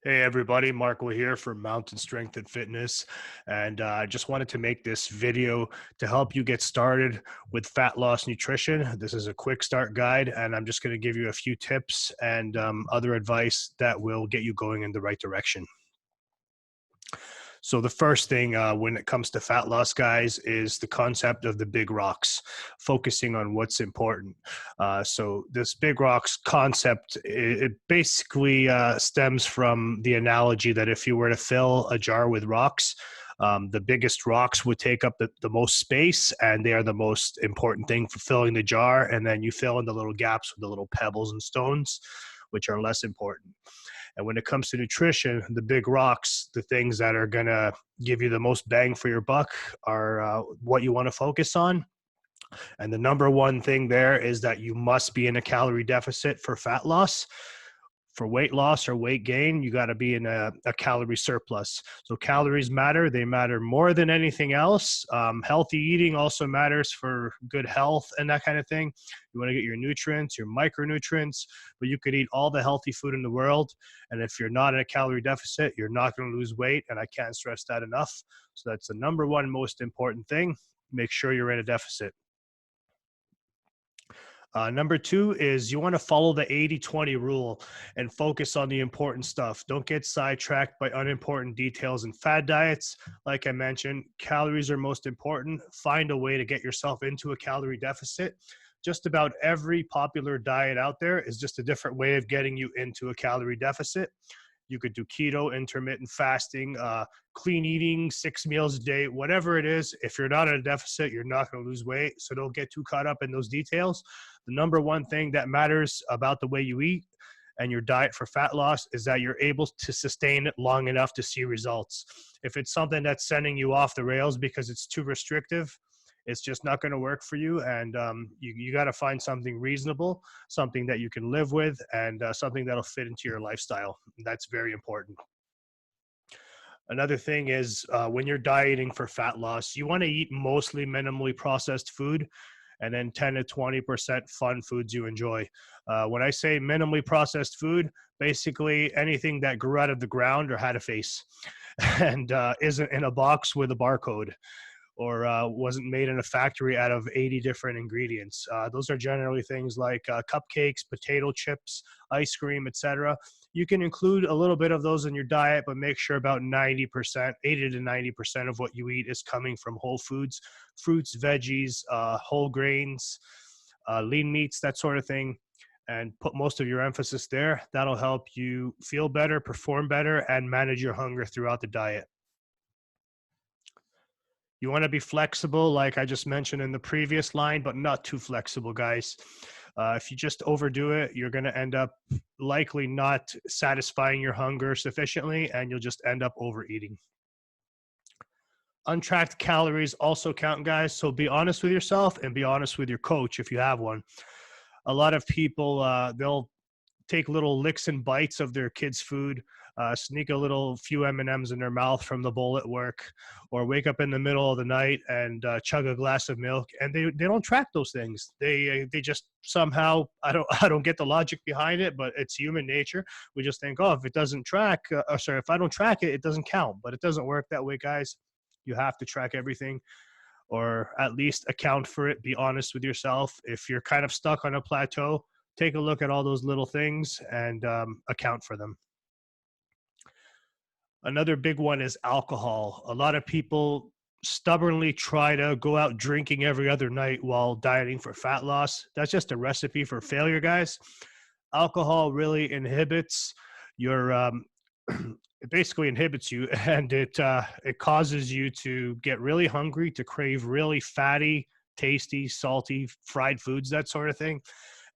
Hey everybody, Marco here for Mountain Strength and Fitness, and I just wanted to make this video to help you get started with fat loss nutrition. This is a quick start guide, and I'm just going to give you a few tips and other advice that will get you going in the right direction. So the first thing when it comes to fat loss, guys, is the concept of the big rocks, focusing on what's important. So this big rocks concept, it basically stems from the analogy that if you were to fill a jar with rocks, the biggest rocks would take up the most space, and they are the most important thing for filling the jar. And then you fill in the little gaps with the little pebbles and stones, which are less important. And when it comes to nutrition, the big rocks, the things that are going to give you the most bang for your buck are what you want to focus on. And the number one thing there is that you must be in a calorie deficit for fat loss. For weight loss or weight gain, you got to be in a calorie surplus. So calories matter. They matter more than anything else. Healthy eating also matters for good health and that kind of thing. You want to get your nutrients, your micronutrients, but you could eat all the healthy food in the world. And if you're not in a calorie deficit, you're not going to lose weight. And I can't stress that enough. So that's the number one most important thing. Make sure you're in a deficit. Number two is you want to follow the 80-20 rule and focus on the important stuff. Don't get sidetracked by unimportant details and fad diets. Like I mentioned, calories are most important. Find a way to get yourself into a calorie deficit. Just about every popular diet out there is just a different way of getting you into a calorie deficit. You could do keto, intermittent fasting, clean eating, 6 meals a day, whatever it is. If you're not in a deficit, you're not going to lose weight. So don't get too caught up in those details. The number one thing that matters about the way you eat and your diet for fat loss is that you're able to sustain it long enough to see results. If it's something that's sending you off the rails because it's too restrictive, it's just not going to work for you. And you got to find something reasonable, something that you can live with, and something that'll fit into your lifestyle. That's very important. Another thing is when you're dieting for fat loss, you want to eat mostly minimally processed food and then 10 to 20% fun foods you enjoy. When I say minimally processed food, basically anything that grew out of the ground or had a face and isn't in a box with a barcode, or wasn't made in a factory out of 80 different ingredients. Those are generally things like cupcakes, potato chips, ice cream, etc. You can include a little bit of those in your diet, but make sure about 90%, 80 to 90% of what you eat is coming from whole foods, fruits, veggies, whole grains, lean meats, that sort of thing. And put most of your emphasis there. That'll help you feel better, perform better, and manage your hunger throughout the diet. You want to be flexible, like I just mentioned in the previous line, but not too flexible, guys. If you just overdo it, you're going to end up likely not satisfying your hunger sufficiently, and you'll just end up overeating. Untracked calories also count, guys. So be honest with yourself and be honest with your coach if you have one. A lot of people, they'll take little licks and bites of their kids' food, sneak a little few M&Ms in their mouth from the bowl at work, or wake up in the middle of the night and chug a glass of milk. And they don't track those things. They just somehow, I don't get the logic behind it, but it's human nature. We just think, oh, if it doesn't track, if I don't track it, it doesn't count. But it doesn't work that way, guys. You have to track everything, or at least account for it. Be honest with yourself. If you're kind of stuck on a plateau, take a look at all those little things and account for them. Another big one is alcohol. A lot of people stubbornly try to go out drinking every other night while dieting for fat loss. That's just a recipe for failure, guys. Alcohol really inhibits your it basically inhibits you, and it causes you to get really hungry, to crave really fatty, tasty, salty, fried foods, that sort of thing.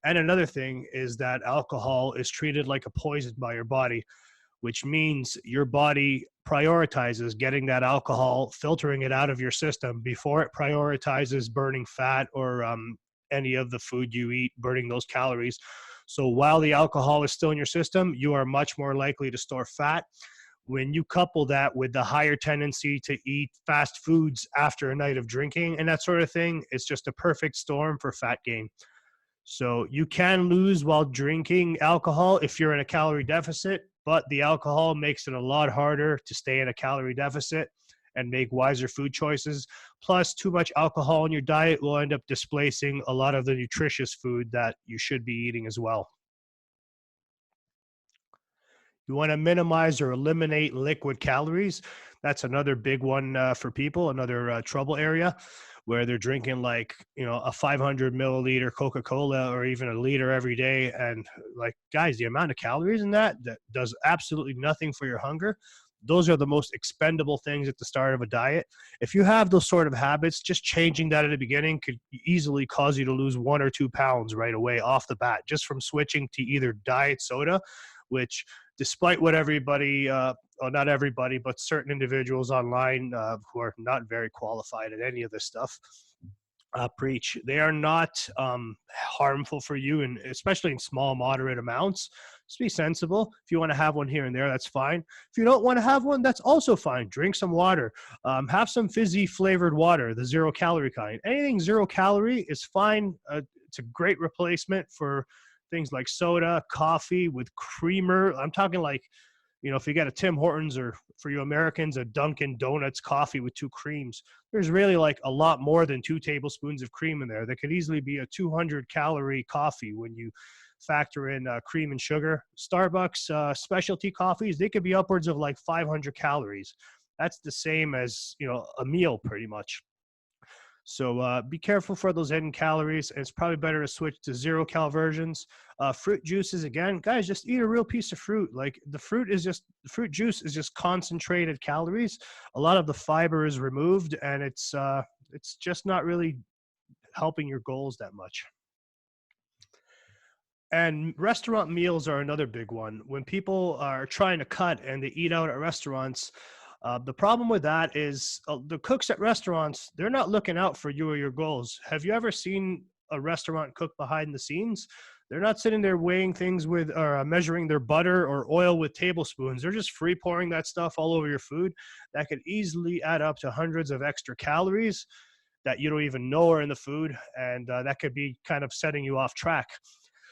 And another thing is that alcohol is treated like a poison by your body, which means your body prioritizes getting that alcohol, filtering it out of your system before it prioritizes burning fat or any of the food you eat, burning those calories. So while the alcohol is still in your system, you are much more likely to store fat. When you couple that with the higher tendency to eat fast foods after a night of drinking and that sort of thing, it's just a perfect storm for fat gain. So you can lose while drinking alcohol if you're in a calorie deficit, but the alcohol makes it a lot harder to stay in a calorie deficit and make wiser food choices. Plus, too much alcohol in your diet will end up displacing a lot of the nutritious food that you should be eating as well. You want to minimize or eliminate liquid calories. That's another big one for people, another trouble area where they're drinking like, a 500 milliliter Coca-Cola or even a liter every day. And like, guys, the amount of calories in that does absolutely nothing for your hunger. Those are the most expendable things at the start of a diet. If you have those sort of habits, just changing that at the beginning could easily cause you to lose 1 or 2 pounds right away off the bat, just from switching to either diet soda, which despite what everybody, well, not everybody, but certain individuals online who are not very qualified at any of this stuff, preach. They are not harmful for you, and especially in small, moderate amounts. Just be sensible. If you want to have one here and there, that's fine. If you don't want to have one, that's also fine. Drink some water. Have some fizzy flavored water, the 0-calorie kind. Anything 0-calorie is fine. It's a great replacement for things like soda, coffee with creamer. I'm talking like, if you get a Tim Hortons, or for you Americans, a Dunkin' Donuts coffee with 2 creams, there's really like a lot more than 2 tablespoons of cream in there. That could easily be a 200-calorie coffee when you factor in cream and sugar. Starbucks specialty coffees, they could be upwards of like 500 calories. That's the same as, a meal pretty much. So be careful for those hidden calories. And it's probably better to switch to 0-cal versions. Fruit juices, again, guys, just eat a real piece of fruit. Like the fruit juice is just concentrated calories. A lot of the fiber is removed, and it's just not really helping your goals that much. And restaurant meals are another big one. When people are trying to cut and they eat out at restaurants, the problem with that is the cooks at restaurants, they're not looking out for you or your goals. Have you ever seen a restaurant cook behind the scenes? They're not sitting there weighing things with or measuring their butter or oil with tablespoons. They're just free pouring that stuff all over your food. That could easily add up to hundreds of extra calories that you don't even know are in the food. And that could be kind of setting you off track.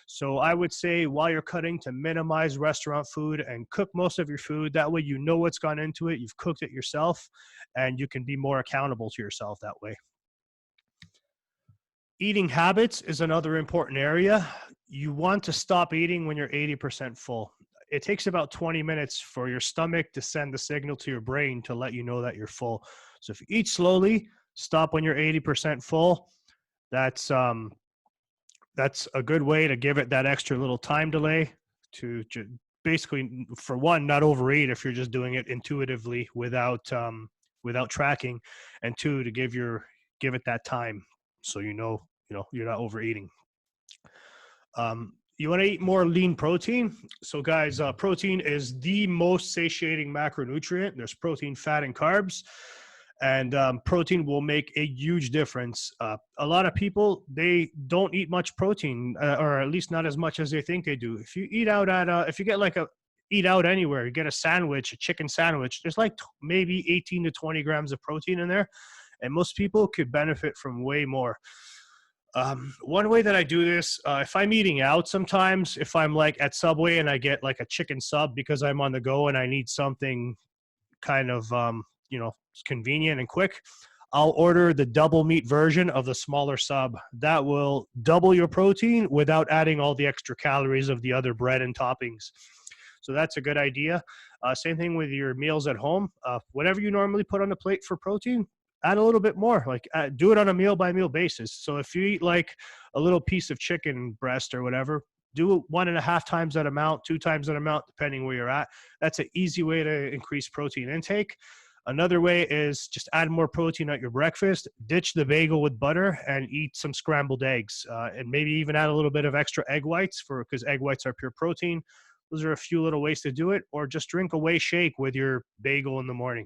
So I would say while you're cutting, to minimize restaurant food and cook most of your food. That way you know what's gone into it, you've cooked it yourself, and you can be more accountable to yourself that way. Eating habits is another important area. You want to stop eating when you're 80% full. It takes about 20 minutes for your stomach to send the signal to your brain to let you know that you're full. So if you eat slowly, stop when you're 80% full. That's a good way to give it that extra little time delay to basically, for one, not overeat if you're just doing it intuitively without tracking, and two, to give it that time so you're not overeating. You want to eat more lean protein. So guys, protein is the most satiating macronutrient. There's protein, fat, and carbs. And protein will make a huge difference. A lot of people, they don't eat much protein, or at least not as much as they think they do. If you eat out if you get eat out anywhere, you get a sandwich, a chicken sandwich, there's like maybe 18 to 20 grams of protein in there. And most people could benefit from way more. One way that I do this, if I'm eating out sometimes, if I'm like at Subway and I get like a chicken sub because I'm on the go and I need something kind of, convenient and quick, I'll order the double meat version of the smaller sub. That will double your protein without adding all the extra calories of the other bread and toppings. So that's a good idea. Same thing with your meals at home. Whatever you normally put on the plate for protein, add a little bit more. Like do it on a meal by meal basis. So if you eat like a little piece of chicken breast or whatever, do it 1.5 times that amount, 2 times that amount, depending where you're at. That's an easy way to increase protein intake. Another way is just add more protein at your breakfast, ditch the bagel with butter, and eat some scrambled eggs. And maybe even add a little bit of extra egg whites because egg whites are pure protein. Those are a few little ways to do it. Or just drink a whey shake with your bagel in the morning.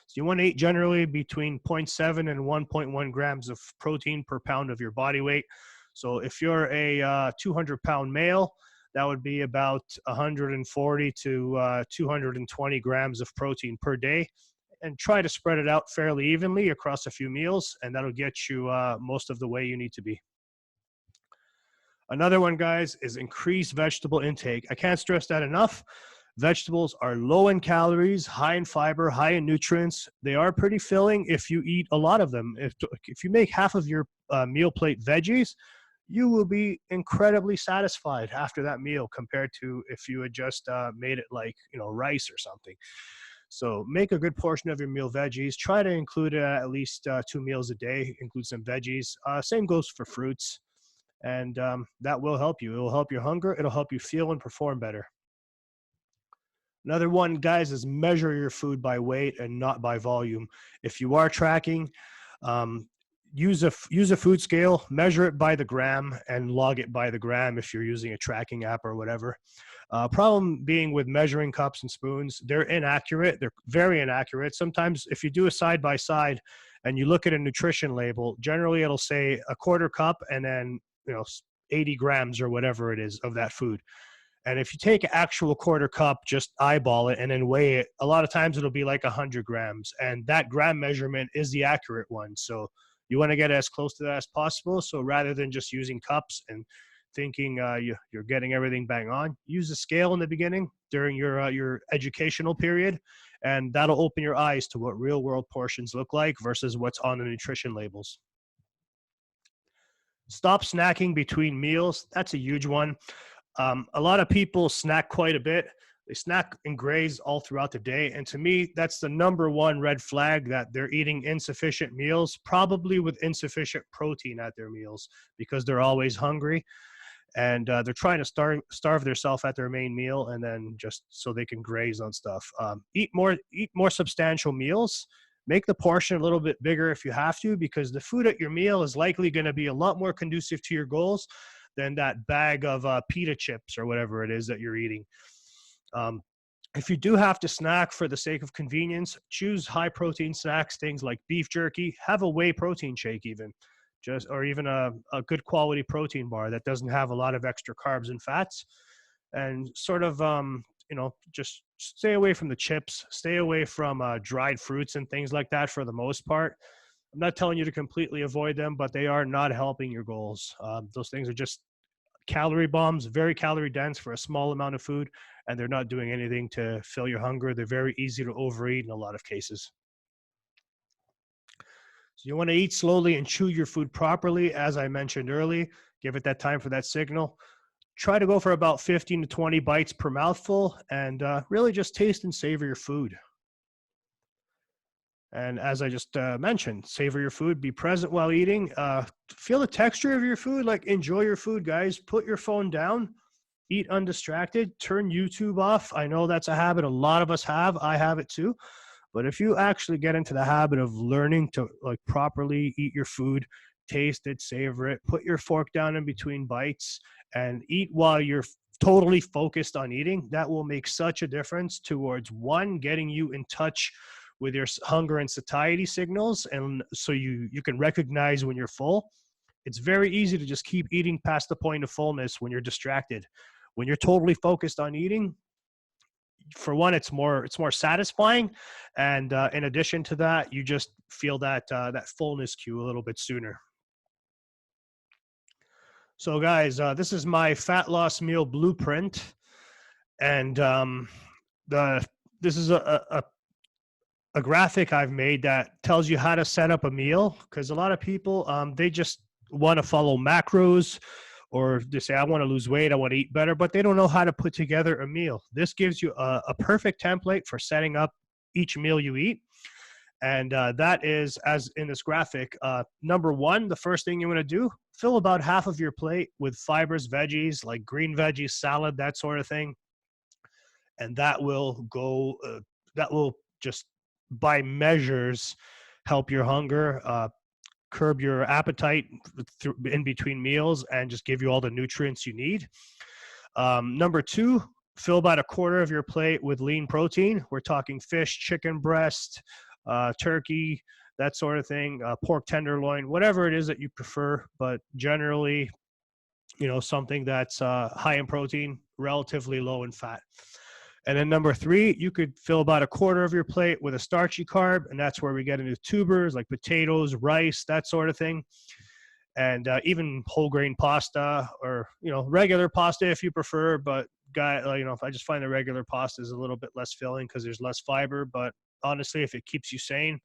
So you want to eat generally between 0.7 and 1.1 grams of protein per pound of your body weight. So if you're a 200-pound male, that would be about 140 to 220 grams of protein per day. And try to spread it out fairly evenly across a few meals, and that'll get you most of the way you need to be. Another one, guys, is increase vegetable intake. I can't stress that enough. Vegetables are low in calories, high in fiber, high in nutrients. They are pretty filling if you eat a lot of them. If you make half of your meal plate veggies, you will be incredibly satisfied after that meal compared to if you had just made it like, rice or something. So make a good portion of your meal veggies. Try to include at least 2 meals a day. Include some veggies. Same goes for fruits, and that will help you. It will help your hunger. It'll help you feel and perform better. Another one, guys, is measure your food by weight and not by volume. If you are tracking, um, use a food scale, measure it by the gram, and log it by the gram if you're using a tracking app or whatever. Problem being with measuring cups and spoons, they're inaccurate. They're very inaccurate. Sometimes if you do a side by side and you look at a nutrition label, generally it'll say a quarter cup and then 80 grams or whatever it is of that food. And if you take an actual quarter cup, just eyeball it and then weigh it, a lot of times it'll be like 100 grams. And that gram measurement is the accurate one. So you want to get as close to that as possible. So rather than just using cups and thinking you're getting everything bang on, use a scale in the beginning during your educational period. And that'll open your eyes to what real world portions look like versus what's on the nutrition labels. Stop snacking between meals. That's a huge one. A lot of people snack quite a bit. They snack and graze all throughout the day. And to me, that's the number one red flag that they're eating insufficient meals, probably with insufficient protein at their meals because they're always hungry. And they're trying to starve themselves at their main meal and then just so they can graze on stuff. Eat more substantial meals. Make the portion a little bit bigger if you have to, because the food at your meal is likely going to be a lot more conducive to your goals than that bag of pita chips or whatever it is that you're eating. If you do have to snack for the sake of convenience, choose high protein snacks, things like beef jerky. Have a whey protein shake even, or even a good quality protein bar that doesn't have a lot of extra carbs and fats. And sort of, just stay away from the chips, stay away from dried fruits and things like that for the most part. I'm not telling you to completely avoid them, but they are not helping your goals. Those things are just calorie bombs, very calorie dense for a small amount of food, and they're not doing anything to fill your hunger. They're very easy to overeat in a lot of cases. So you want to eat slowly and chew your food properly, as I mentioned earlier. Give it that time for that signal. Try to go for about 15 to 20 bites per mouthful and really just taste and savor your food. And as I just mentioned, savor your food, be present while eating, feel the texture of your food, like enjoy your food, guys. Put your phone down, eat undistracted, turn YouTube off. I know that's a habit a lot of us have. I have it too. But if you actually get into the habit of learning to like properly eat your food, taste it, savor it, put your fork down in between bites and eat while you're totally focused on eating, that will make such a difference towards one, getting you in touch with your hunger and satiety signals. And so you can recognize when you're full. It's very easy to just keep eating past the point of fullness when you're distracted. When you're totally focused on eating, for one, it's more satisfying. And in addition to that, you just feel that fullness cue a little bit sooner. So guys, this is my fat loss meal blueprint. And this is a graphic I've made that tells you how to set up a meal, because a lot of people, they just want to follow macros, or they say, I want to lose weight, I want to eat better, but they don't know how to put together a meal. This gives you a perfect template for setting up each meal you eat. And that is, as in this graphic, number one, the first thing you want to do, fill about half of your plate with fibers, veggies, like green veggies, salad, that sort of thing. And that will just by measures help your hunger, curb your appetite in between meals, and just give you all the nutrients you need. Number two, fill about a quarter of your plate with lean protein. We're talking fish, chicken breast, turkey, that sort of thing, pork tenderloin, whatever it is that you prefer, but generally, something that's high in protein, relatively low in fat. And then number three, you could fill about a quarter of your plate with a starchy carb, and that's where we get into tubers like potatoes, rice, that sort of thing. And even whole grain pasta, or regular pasta if you prefer, but I just find the regular pasta is a little bit less filling because there's less fiber. But honestly, if it keeps you sane,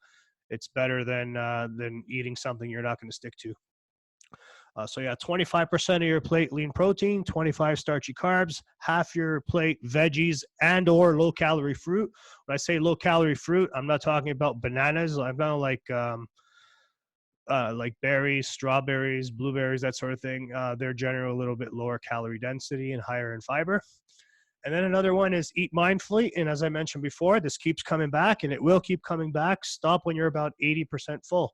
it's better than eating something you're not going to stick to. So yeah, 25% of your plate lean protein, 25 starchy carbs, half your plate veggies and or low calorie fruit. When I say low calorie fruit, I'm not talking about bananas. I'm not like berries, strawberries, blueberries, that sort of thing. They're generally a little bit lower calorie density and higher in fiber. And then another one is eat mindfully. And as I mentioned before, this keeps coming back and it will keep coming back. Stop when you're about 80% full.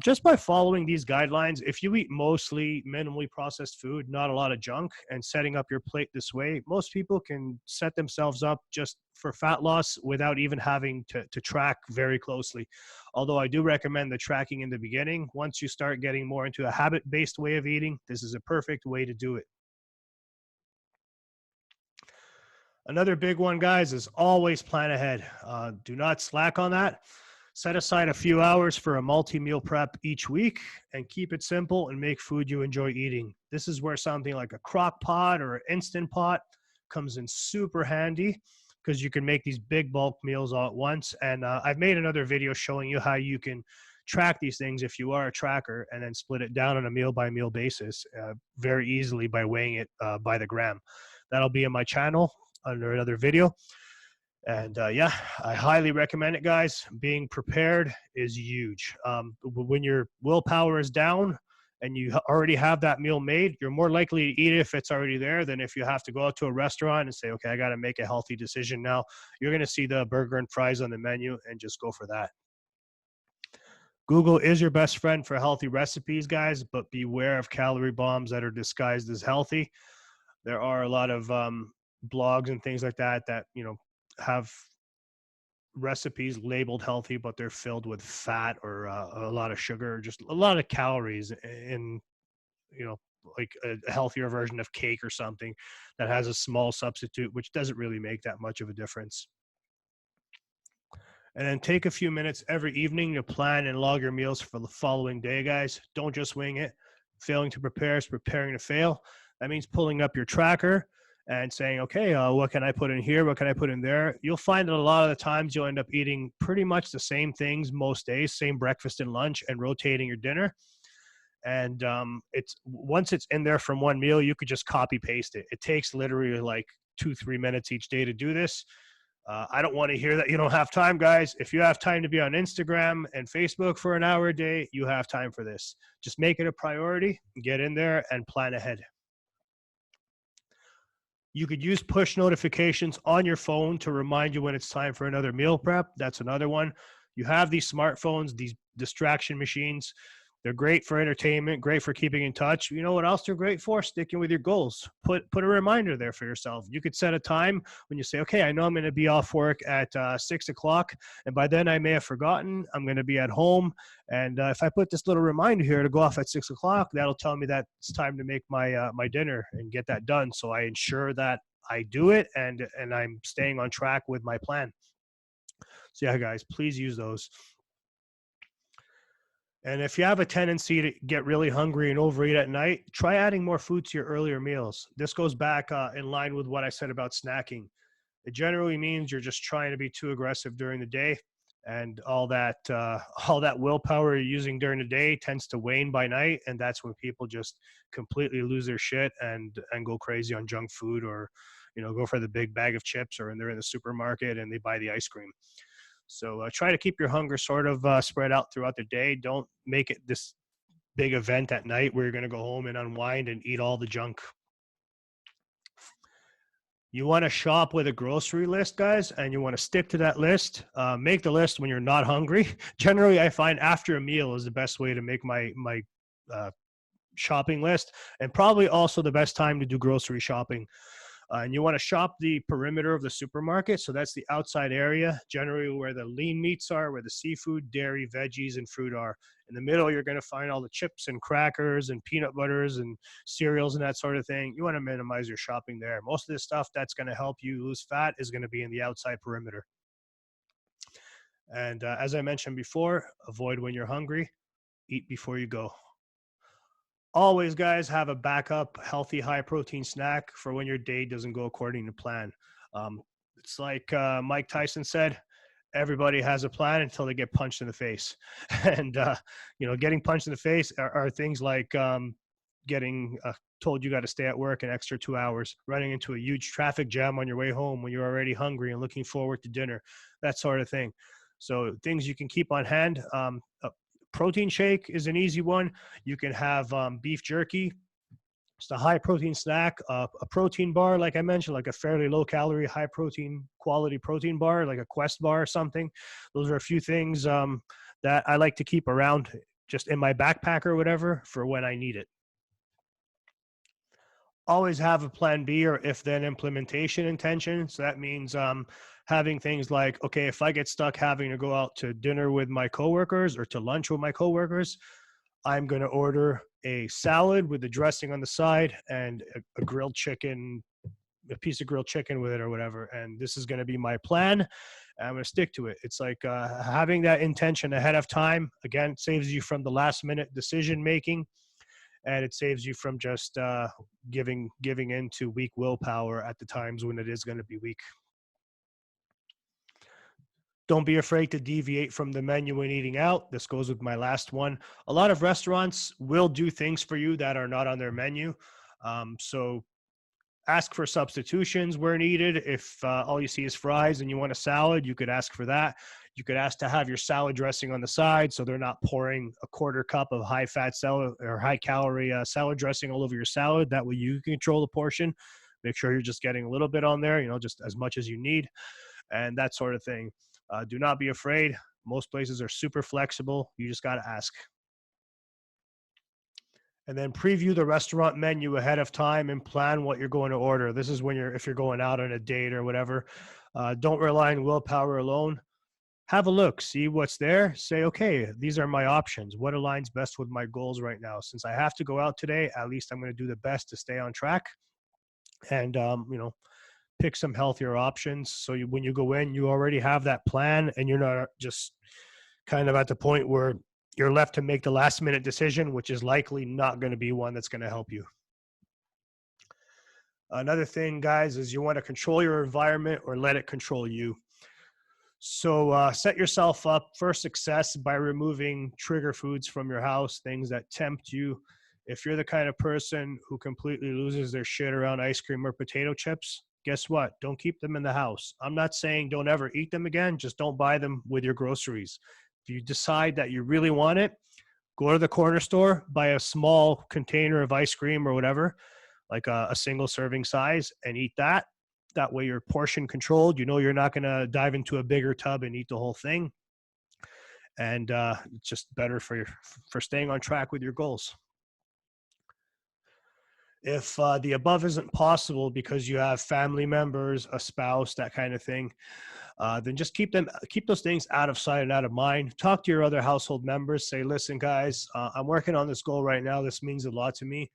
Just by following these guidelines, if you eat mostly minimally processed food, not a lot of junk, and setting up your plate this way, most people can set themselves up just for fat loss without even having to track very closely. Although I do recommend the tracking in the beginning. Once you start getting more into a habit-based way of eating, this is a perfect way to do it. Another big one, guys, is always plan ahead. Do not slack on that. Set aside a few hours for a multi-meal prep each week and keep it simple and make food you enjoy eating. This is where something like a crock pot or an instant pot comes in super handy because you can make these big bulk meals all at once. And I've made another video showing you how you can track these things if you are a tracker and then split it down on a meal by meal basis very easily by weighing it by the gram. That'll be in my channel under another video. And yeah, I highly recommend it, guys. Being prepared is huge. When your willpower is down and you already have that meal made, you're more likely to eat it if it's already there than if you have to go out to a restaurant and say, okay, I got to make a healthy decision now. You're going to see the burger and fries on the menu and just go for that. Google is your best friend for healthy recipes, guys, but beware of calorie bombs that are disguised as healthy. There are a lot of blogs and things like that have recipes labeled healthy, but they're filled with fat or a lot of sugar, just a lot of calories in, like a healthier version of cake or something that has a small substitute, which doesn't really make that much of a difference. And then take a few minutes every evening to plan and log your meals for the following day, guys. Don't just wing it. Failing to prepare is preparing to fail. That means pulling up your tracker and saying, okay, what can I put in here? What can I put in there? You'll find that a lot of the times you'll end up eating pretty much the same things most days, same breakfast and lunch, and rotating your dinner. And it's once it's in there from one meal, you could just copy paste it. It takes literally like 2-3 minutes each day to do this. I don't want to hear that you don't have time, guys. If you have time to be on Instagram and Facebook for an hour a day, you have time for this. Just make it a priority, get in there, and plan ahead. You could use push notifications on your phone to remind you when it's time for another meal prep. That's another one. You have these smartphones, these distraction machines. They're great for entertainment, great for keeping in touch. You know what else they're great for? Sticking with your goals. Put a reminder there for yourself. You could set a time when you say, okay, I know I'm going to be off work at 6 o'clock, and by then I may have forgotten. I'm going to be at home, and if I put this little reminder here to go off at 6 o'clock, that'll tell me that it's time to make my dinner and get that done. So I ensure that I do it, and I'm staying on track with my plan. So yeah, guys, please use those. And if you have a tendency to get really hungry and overeat at night, try adding more food to your earlier meals. This goes back in line with what I said about snacking. It generally means you're just trying to be too aggressive during the day, and all that willpower you're using during the day tends to wane by night, and that's when people just completely lose their shit and go crazy on junk food, or go for the big bag of chips, or they're in the supermarket and they buy the ice cream. So try to keep your hunger sort of spread out throughout the day. Don't make it this big event at night where you're going to go home and unwind and eat all the junk. You want to shop with a grocery list, guys, and you want to stick to that list. Make the list when you're not hungry. Generally, I find after a meal is the best way to make my shopping list, and probably also the best time to do grocery shopping. And you want to shop the perimeter of the supermarket. So that's the outside area, generally where the lean meats are, where the seafood, dairy, veggies, and fruit are. In the middle, you're going to find all the chips and crackers and peanut butters and cereals and that sort of thing. You want to minimize your shopping there. Most of the stuff that's going to help you lose fat is going to be in the outside perimeter. And as I mentioned before, avoid when you're hungry, eat before you go. Always, guys, have a backup, healthy, high protein snack for when your day doesn't go according to plan. Um, it's like Mike Tyson said, everybody has a plan until they get punched in the face. And, getting punched in the face are things like getting told you got to stay at work an extra 2 hours, running into a huge traffic jam on your way home when you're already hungry and looking forward to dinner, that sort of thing. So, things you can keep on hand. A protein shake is an easy one. You can have beef jerky. It's a high protein snack, a protein bar, like I mentioned, like a fairly low calorie, high protein, quality protein bar, like a Quest bar or something. Those are a few things that I like to keep around just in my backpack or whatever for when I need it. Always have a plan B or if then implementation intention. So that means having things like, okay, if I get stuck having to go out to dinner with my coworkers or to lunch with my coworkers, I'm going to order a salad with the dressing on the side and a grilled chicken, a piece of grilled chicken with it or whatever. And this is going to be my plan. I'm going to stick to it. It's like having that intention ahead of time, again, saves you from the last minute decision making, and it saves you from just giving in to weak willpower at the times when it is going to be weak. Don't be afraid to deviate from the menu when eating out. This goes with my last one. A lot of restaurants will do things for you that are not on their menu. So ask for substitutions where needed. If all you see is fries and you want a salad, you could ask for that. You could ask to have your salad dressing on the side so they're not pouring a quarter cup of high fat salad or high calorie salad dressing all over your salad. That way you can control the portion. Make sure you're just getting a little bit on there, just as much as you need, and that sort of thing. Do not be afraid. Most places are super flexible. You just got to ask. And then preview the restaurant menu ahead of time and plan what you're going to order. This is when if you're going out on a date or whatever. Don't rely on willpower alone. Have a look, see what's there. Say, okay, these are my options. What aligns best with my goals right now? Since I have to go out today, at least I'm going to do the best to stay on track. And pick some healthier options. So when you go in, you already have that plan, and you're not just kind of at the point where you're left to make the last minute decision, which is likely not going to be one that's going to help you. Another thing, guys, is you want to control your environment or let it control you. So set yourself up for success by removing trigger foods from your house, things that tempt you. If you're the kind of person who completely loses their shit around ice cream or potato chips, guess what? Don't keep them in the house. I'm not saying don't ever eat them again. Just don't buy them with your groceries. If you decide that you really want it, go to the corner store, buy a small container of ice cream or whatever, like a single serving size, and eat that. That way you're portion controlled. You're not going to dive into a bigger tub and eat the whole thing. And it's just better for staying on track with your goals. If the above isn't possible because you have family members, a spouse, that kind of thing, then just keep those things out of sight and out of mind. Talk to your other household members. Say, listen, guys, I'm working on this goal right now. This means a lot to me.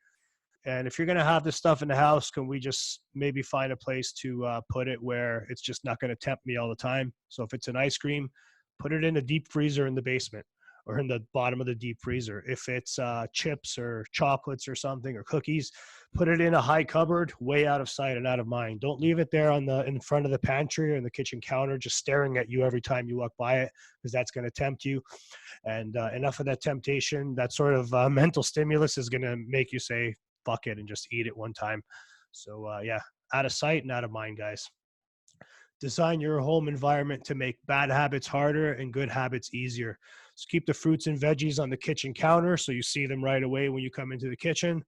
And if you're going to have this stuff in the house, can we just maybe find a place to put it where it's just not going to tempt me all the time? So if it's an ice cream, put it in a deep freezer in the basement or in the bottom of the deep freezer. If it's chips or chocolates or something or cookies, put it in a high cupboard, way out of sight and out of mind. Don't leave it there in front of the pantry or in the kitchen counter, just staring at you every time you walk by it, because that's going to tempt you. And enough of that temptation, that sort of mental stimulus is going to make you say, fuck it, and just eat it one time. So yeah, out of sight and out of mind, guys. Design your home environment to make bad habits harder and good habits easier. So keep the fruits and veggies on the kitchen counter so you see them right away when you come into the kitchen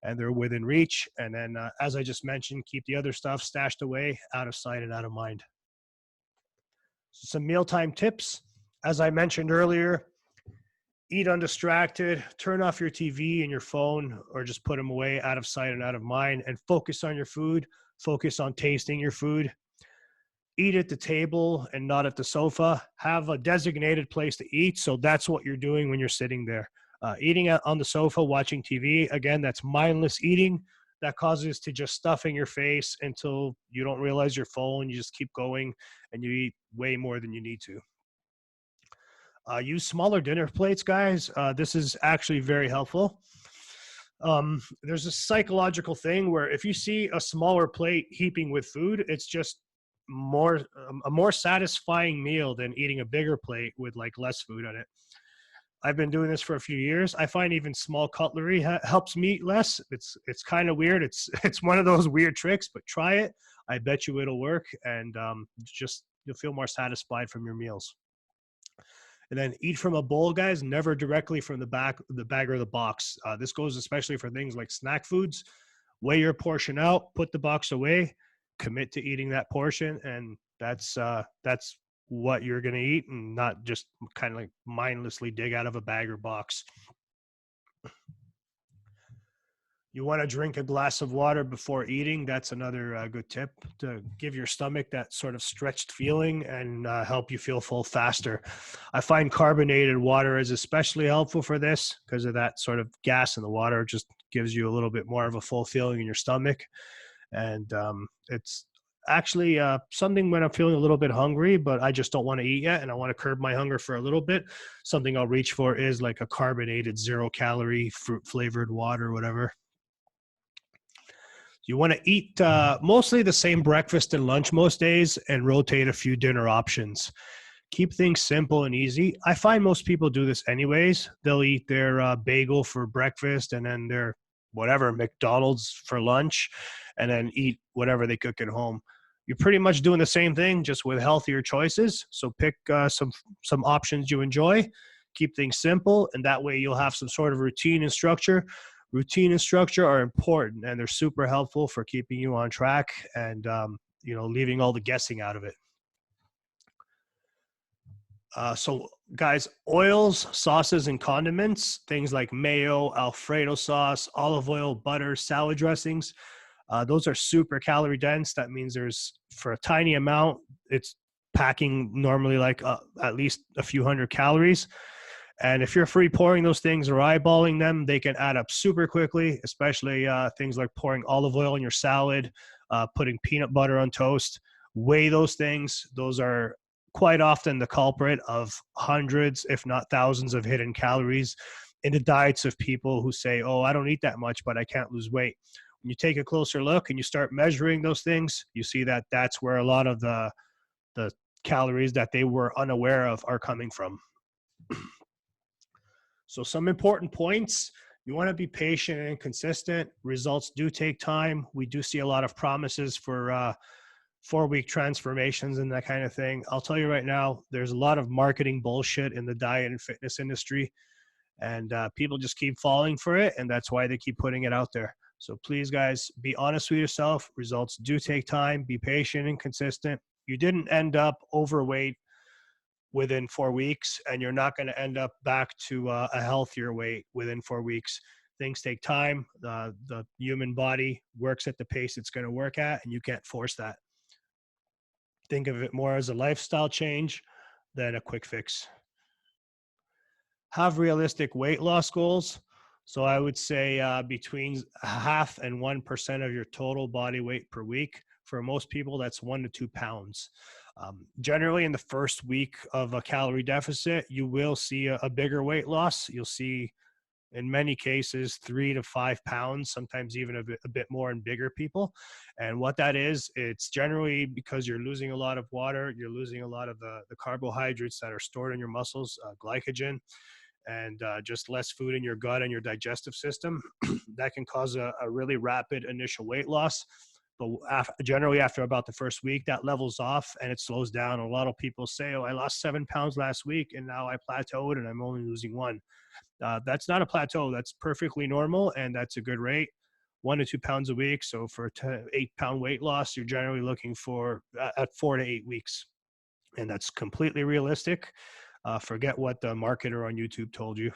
and they're within reach. And then, as I just mentioned, keep the other stuff stashed away, out of sight and out of mind. So some mealtime tips. As I mentioned earlier, eat undistracted, turn off your TV and your phone, or just put them away, out of sight and out of mind, and focus on your food. Focus on tasting your food. Eat at the table and not at the sofa. Have a designated place to eat. So that's what you're doing when you're sitting there. Eating on the sofa, watching TV, again, that's mindless eating. That causes to just stuffing your face until you don't realize you're full and you just keep going and you eat way more than you need to. Use smaller dinner plates, guys. This is actually very helpful. There's a psychological thing where if you see a smaller plate heaping with food, it's just more a more satisfying meal than eating a bigger plate with like less food on it. I've been doing this for a few years. I find even small cutlery helps me eat less. It's kind of weird. It's one of those weird tricks, but try it. I bet you it'll work, and just you'll feel more satisfied from your meals. And then eat from a bowl, guys. Never directly from the bag or the box. This goes especially for things like snack foods. Weigh your portion out, put the box away, commit to eating that portion, and that's what you're going to eat, and not just kind of like mindlessly dig out of a bag or box. You want to drink a glass of water before eating. That's another good tip to give your stomach that sort of stretched feeling and help you feel full faster. I find carbonated water is especially helpful for this because of that sort of gas in the water. It just gives you a little bit more of a full feeling in your stomach. And it's actually something when I'm feeling a little bit hungry, but I just don't want to eat yet and I want to curb my hunger for a little bit. Something I'll reach for is like a carbonated 0-calorie fruit flavored water, whatever. You want to eat mostly the same breakfast and lunch most days and rotate a few dinner options. Keep things simple and easy. I find most people do this anyways. They'll eat their bagel for breakfast and then their whatever, McDonald's for lunch, and then eat whatever they cook at home. You're pretty much doing the same thing, just with healthier choices. So pick some options you enjoy. Keep things simple, and that way you'll have some sort of routine and structure. Routine and structure are important, and they're super helpful for keeping you on track and leaving all the guessing out of it. So, guys, oils, sauces, and condiments, things like mayo, Alfredo sauce, olive oil, butter, salad dressings, those are super calorie dense. That means for a tiny amount, it's packing normally like at least a few hundred calories. And if you're free pouring those things or eyeballing them, they can add up super quickly, especially things like pouring olive oil in your salad, putting peanut butter on toast. Weigh those things. Those are quite often the culprit of hundreds, if not thousands, of hidden calories in the diets of people who say, oh, I don't eat that much, but I can't lose weight. When you take a closer look and you start measuring those things, you see that that's where a lot of the calories that they were unaware of are coming from. So some important points: you want to be patient and consistent. Results do take time. We do see a lot of promises for 4-week transformations and that kind of thing. I'll tell you right now, there's a lot of marketing bullshit in the diet and fitness industry, and people just keep falling for it, and that's why they keep putting it out there. So please, guys, be honest with yourself. Results do take time. Be patient and consistent. You didn't end up overweight within 4 weeks, and you're not going to end up back to a healthier weight within 4 weeks. Things take time. The human body works at the pace it's going to work at, and you can't force that. Think of it more as a lifestyle change than a quick fix. Have realistic weight loss goals. So I would say between 0.5% and 1% of your total body weight per week. For most people, that's 1 to 2 pounds. Generally, in the first week of a calorie deficit, you will see a bigger weight loss. You'll see, in many cases, 3 to 5 pounds, sometimes even a bit more in bigger people. And what that is, it's generally because you're losing a lot of water, you're losing a lot of the carbohydrates that are stored in your muscles, glycogen, and just less food in your gut and your digestive system. That can cause a really rapid initial weight loss. But generally after about the first week, that levels off and it slows down. A lot of people say, oh, I lost 7 pounds last week and now I plateaued and I'm only losing 1. That's not a plateau. That's perfectly normal, and that's a good rate. 1 to 2 pounds a week. So for 8-pound weight loss, you're generally looking for at 4 to 8 weeks. And that's completely realistic. Forget what the marketer on YouTube told you.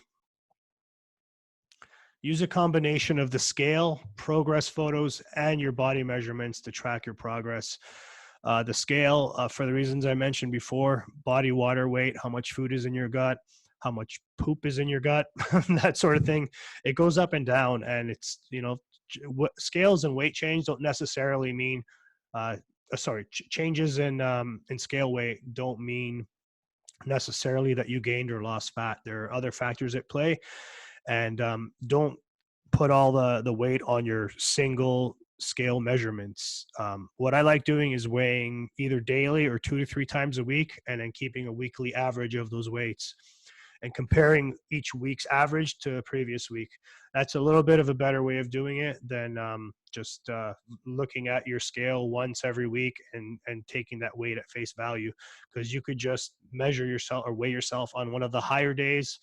Use a combination of the scale, progress photos, and your body measurements to track your progress. The scale, for the reasons I mentioned before, body water weight, how much food is in your gut, how much poop is in your gut, that sort of thing. It goes up and down, and it's, scales and weight change don't necessarily mean, changes in scale weight don't mean necessarily that you gained or lost fat. There are other factors at play, and don't put all the weight on your single scale measurements. What I like doing is weighing either daily or 2 to 3 times a week, and then keeping a weekly average of those weights and comparing each week's average to the previous week. That's a little bit of a better way of doing it than just looking at your scale once every week and taking that weight at face value, because you could just measure yourself or weigh yourself on one of the higher days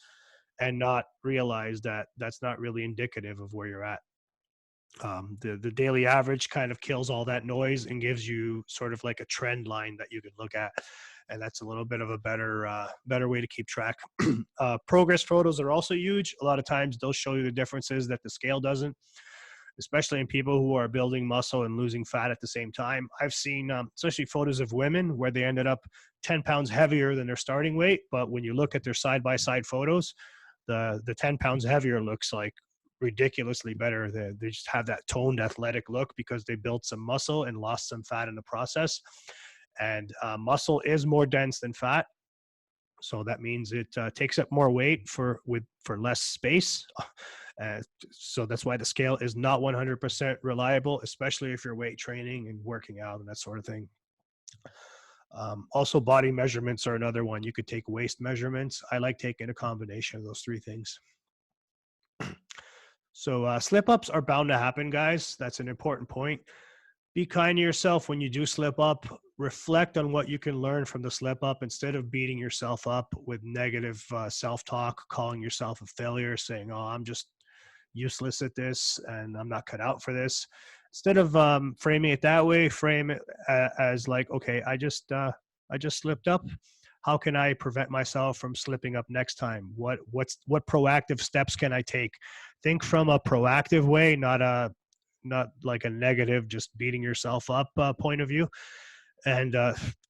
and not realize that that's not really indicative of where you're at. The daily average kind of kills all that noise and gives you sort of like a trend line that you can look at, and that's a little bit of a better way to keep track. Progress photos are also huge. A lot of times they'll show you the differences that the scale doesn't, especially in people who are building muscle and losing fat at the same time. I've seen especially photos of women where they ended up 10 pounds heavier than their starting weight, but when you look at their side by side photos, the 10 pounds heavier looks like ridiculously better. They just have that toned athletic look because they built some muscle and lost some fat in the process. And muscle is more dense than fat, so that means it takes up more weight for less space. So that's why the scale is not 100% reliable, especially if you're weight training and working out and that sort of thing. Also, body measurements are another one. You could take waist measurements. I like taking a combination of those three things. So slip ups are bound to happen, guys. That's an important point. Be kind to yourself when you do slip up. Reflect on what you can learn from the slip up instead of beating yourself up with negative self-talk, calling yourself a failure, saying, oh, I'm just useless at this and I'm not cut out for this. Instead of framing it that way, frame it as like, okay, I just slipped up. How can I prevent myself from slipping up next time? What proactive steps can I take? Think from a proactive way, not like a negative, just beating yourself up point of view. And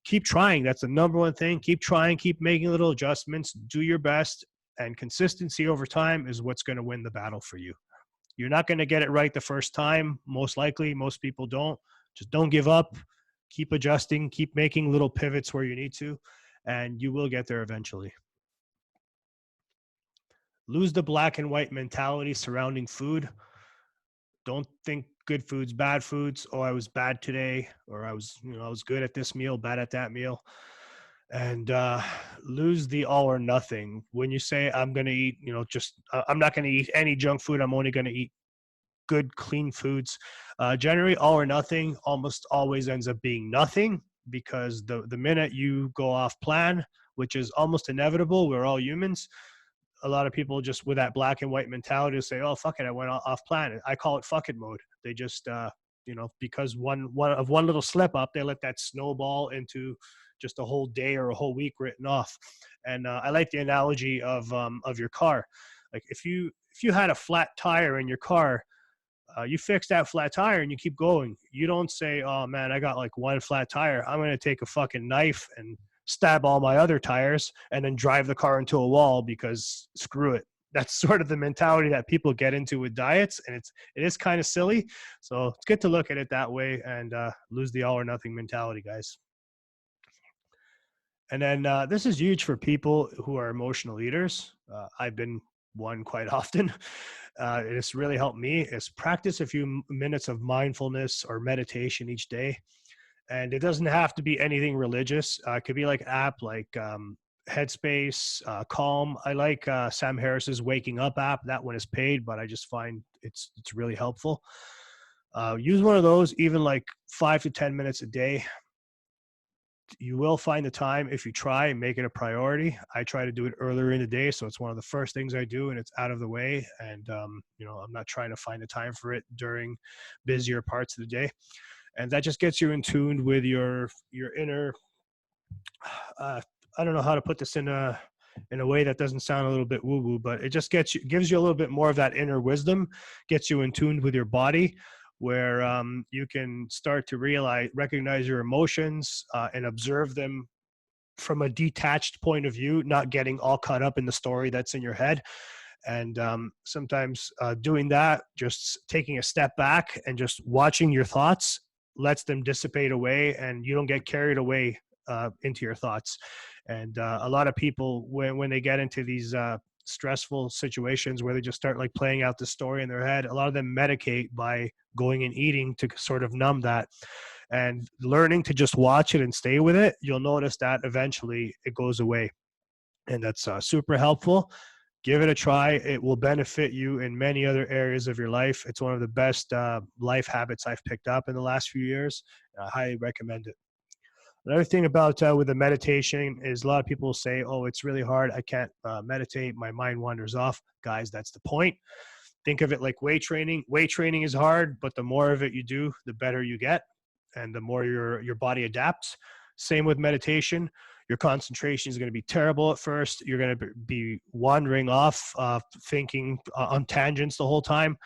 keep trying. That's the number one thing. Keep trying, keep making little adjustments, do your best, and consistency over time is what's going to win the battle for you. You're not going to get it right the first time. Most likely, most people don't. Just don't give up. Keep adjusting, keep making little pivots where you need to, and you will get there eventually. Lose the black and white mentality surrounding food. Don't think good foods, bad foods. Oh, I was bad today, or I was good at this meal, bad at that meal. And lose the all or nothing. When you say I'm going to eat, I'm not going to eat any junk food. I'm only going to eat good, clean foods. Generally, all or nothing almost always ends up being nothing, because the minute you go off plan, which is almost inevitable, we're all humans. A lot of people just with that black and white mentality say, oh, fuck it, I went off plan. I call it fuck it mode. They just, because one little slip up, they let that snowball into just a whole day or a whole week written off. And I like the analogy of your car. Like if you had a flat tire in your car, you fix that flat tire and you keep going. You don't say, oh man, I got like one flat tire, I'm going to take a fucking knife and stab all my other tires and then drive the car into a wall because screw it. That's sort of the mentality that people get into with diets, and it is kind of silly. So it's good to look at it that way and lose the all or nothing mentality, guys. And then this is huge for people who are emotional eaters. I've been one quite often. It's really helped me is practice a few minutes of mindfulness or meditation each day. And it doesn't have to be anything religious. It could be like an app like Headspace, Calm. I like Sam Harris's Waking Up app. That one is paid, but I just find it's really helpful. Use one of those, even like 5 to 10 minutes a day. You will find the time if you try and make it a priority. I try to do it earlier in the day, so it's one of the first things I do, and it's out of the way. And I'm not trying to find the time for it during busier parts of the day. And that just gets you in tune with your inner. I don't know how to put this in a way that doesn't sound a little bit woo woo, but it just gives you a little bit more of that inner wisdom, gets you in tune with your body, where you can start to recognize your emotions and observe them from a detached point of view, not getting all caught up in the story that's in your head. And sometimes doing that, just taking a step back and just watching your thoughts lets them dissipate away, and you don't get carried away into your thoughts. And a lot of people, when they get into these stressful situations where they just start like playing out the story in their head, a lot of them medicate by going and eating to sort of numb that. And learning to just watch it and stay with it, you'll notice that eventually it goes away. And that's super helpful. Give it a try. It will benefit you in many other areas of your life. It's one of the best life habits I've picked up in the last few years. I highly recommend it. Another thing about with the meditation is a lot of people say, oh, it's really hard. I can't meditate. My mind wanders off. Guys, that's the point. Think of it like weight training. Weight training is hard, but the more of it you do, the better you get and the more your body adapts. Same with meditation. Your concentration is going to be terrible at first. You're going to be wandering off, thinking on tangents the whole time.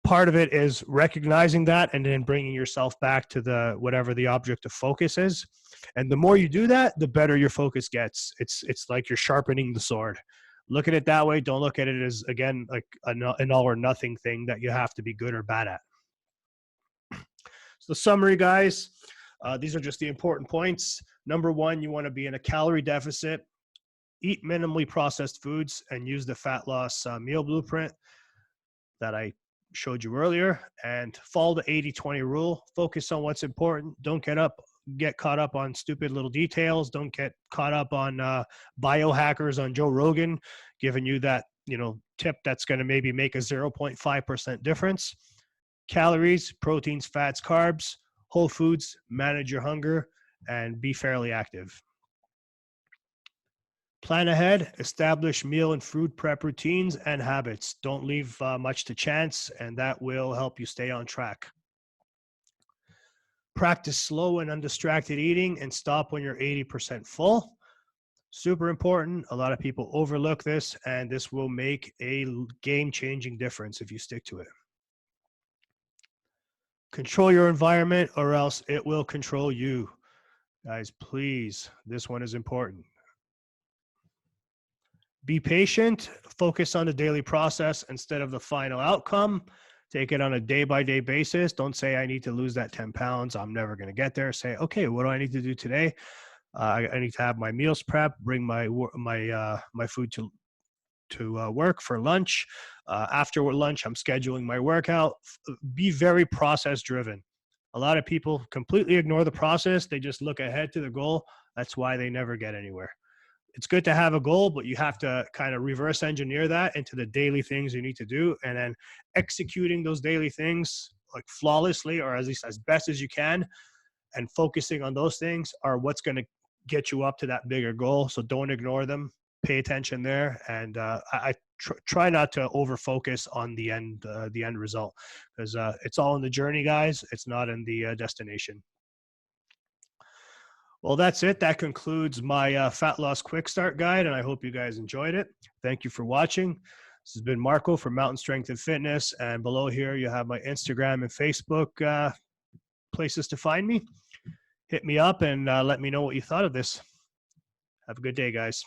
Part of it is recognizing that and then bringing yourself back to the whatever the object of focus is. And the more you do that, the better your focus gets. It's like you're sharpening the sword. Look at it that way. Don't look at it as, again, like an all or nothing thing that you have to be good or bad at. So the summary, guys, these are just the important points. Number one, you want to be in a calorie deficit, eat minimally processed foods, and use the fat loss meal blueprint that I showed you earlier, and follow the 80-20 rule. Focus on what's important. Don't get caught up on stupid little details. Don't get caught up on biohackers on Joe Rogan giving you that tip that's going to maybe make a 0.5% difference. Calories, proteins, fats, carbs, whole foods, manage your hunger, and be fairly active. Plan ahead, establish meal and food prep routines and habits. Don't leave much to chance, and that will help you stay on track. Practice slow and undistracted eating and stop when you're 80% full. Super important. A lot of people overlook this, and this will make a game-changing difference if you stick to it. Control your environment or else it will control you. Guys, please, this one is important. Be patient, focus on the daily process instead of the final outcome. Take it on a day-by-day basis. Don't say, I need to lose that 10 pounds. I'm never going to get there. Say, okay, what do I need to do today? I need to have my meals prep, bring my food to work for lunch. After lunch, I'm scheduling my workout. Be very process-driven. A lot of people completely ignore the process. They just look ahead to the goal. That's why they never get anywhere. It's good to have a goal, but you have to kind of reverse engineer that into the daily things you need to do. And then executing those daily things like flawlessly, or at least as best as you can, and focusing on those things are what's going to get you up to that bigger goal. So don't ignore them. Pay attention there. And I try not to over focus on the end result, because it's all in the journey, guys. It's not in the destination. Well, that's it. That concludes my Fat Loss Quick Start Guide, and I hope you guys enjoyed it. Thank you for watching. This has been Marco from Mountain Strength and Fitness, and below here you have my Instagram and Facebook places to find me. Hit me up and let me know what you thought of this. Have a good day, guys.